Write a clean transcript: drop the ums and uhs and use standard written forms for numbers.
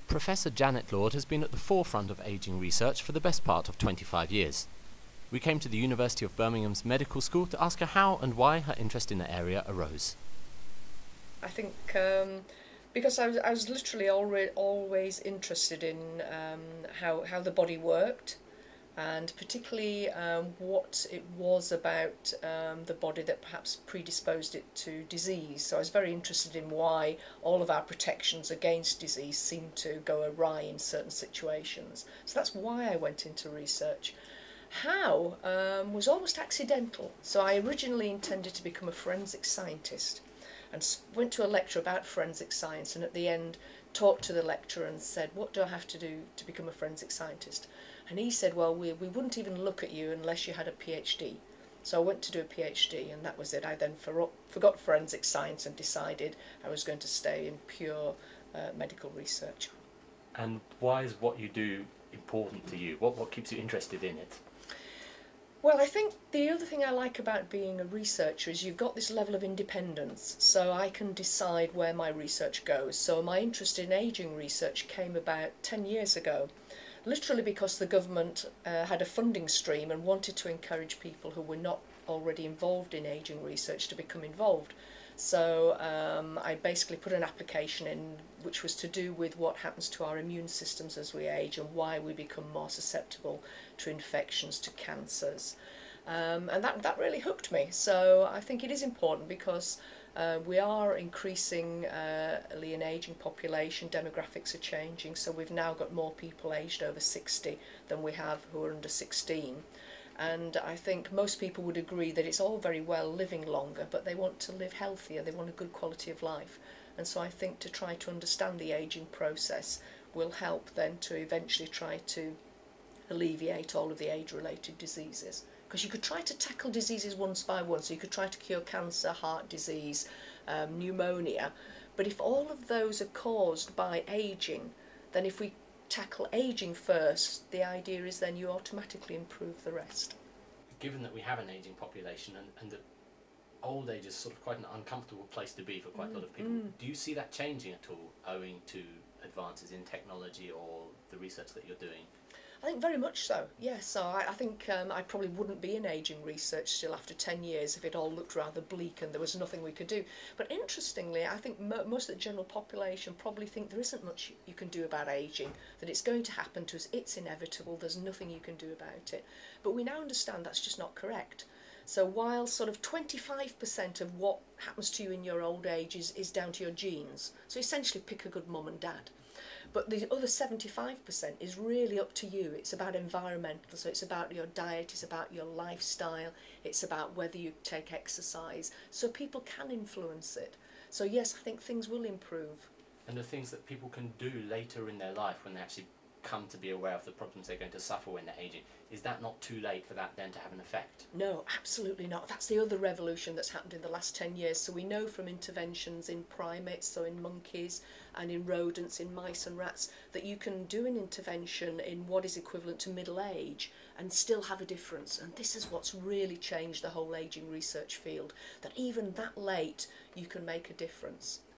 Professor Janet Lord has been at the forefront of ageing research for the best part of 25 years. We came to the University of Birmingham's medical school to ask her how and why her interest in the area arose. I think because I was literally always interested in how the body worked, and particularly what it was about the body that perhaps predisposed it to disease. So I was very interested in why all of our protections against disease seemed to go awry in certain situations. So that's why I went into research. How was almost accidental. So I originally intended to become a forensic scientist and went to a lecture about forensic science, and at the end talked to the lecturer and said, what do I have to do to become a forensic scientist? And he said, well, we wouldn't even look at you unless you had a PhD. So I went to do a PhD, and that was it. I then forgot forensic science and decided I was going to stay in pure medical research. And why is what you do important to you? What keeps you interested in it? Well, I think the other thing I like about being a researcher is you've got this level of independence, so I can decide where my research goes. So my interest in ageing research came about 10 years ago, literally because the government had a funding stream and wanted to encourage people who were not already involved in ageing research to become involved. So I basically put an application in which was to do with what happens to our immune systems as we age and why we become more susceptible to infections, to cancers. And that really hooked me. So I think it is important because we are increasingly an ageing population, demographics are changing, so we've now got more people aged over 60 than we have who are under 16. And I think most people would agree that it's all very well living longer, but they want to live healthier, they want a good quality of life. And so I think to try to understand the ageing process will help then to eventually try to alleviate all of the age-related diseases. Because you could try to tackle diseases one by one, so you could try to cure cancer, heart disease, pneumonia, but if all of those are caused by ageing, then if we tackle ageing first, the idea is then you automatically improve the rest. Given that we have an ageing population and that old age is sort of quite an uncomfortable place to be for quite a lot of people, do you see that changing at all owing to advances in technology or the research that you're doing? I think very much so, yes. So I think I probably wouldn't be in ageing research still after 10 years if it all looked rather bleak and there was nothing we could do. But interestingly, I think most of the general population probably think there isn't much you can do about ageing, that it's going to happen to us, it's inevitable, there's nothing you can do about it. But we now understand that's just not correct. So while sort of 25% of what happens to you in your old age is down to your genes, so essentially pick a good mum and dad. But the other 75% is really up to you. It's about environmental, so it's about your diet, it's about your lifestyle, it's about whether you take exercise. So people can influence it. So yes, I think things will improve. And the things that people can do later in their life when they actually come to be aware of the problems they're going to suffer when they're aging, is that not too late for that then to have an effect? No, absolutely not. That's the other revolution that's happened in the last 10 years. So we know from interventions in primates, so in monkeys and in rodents, in mice and rats, that you can do an intervention in what is equivalent to middle age and still have a difference. And this is what's really changed the whole ageing research field, that even that late you can make a difference.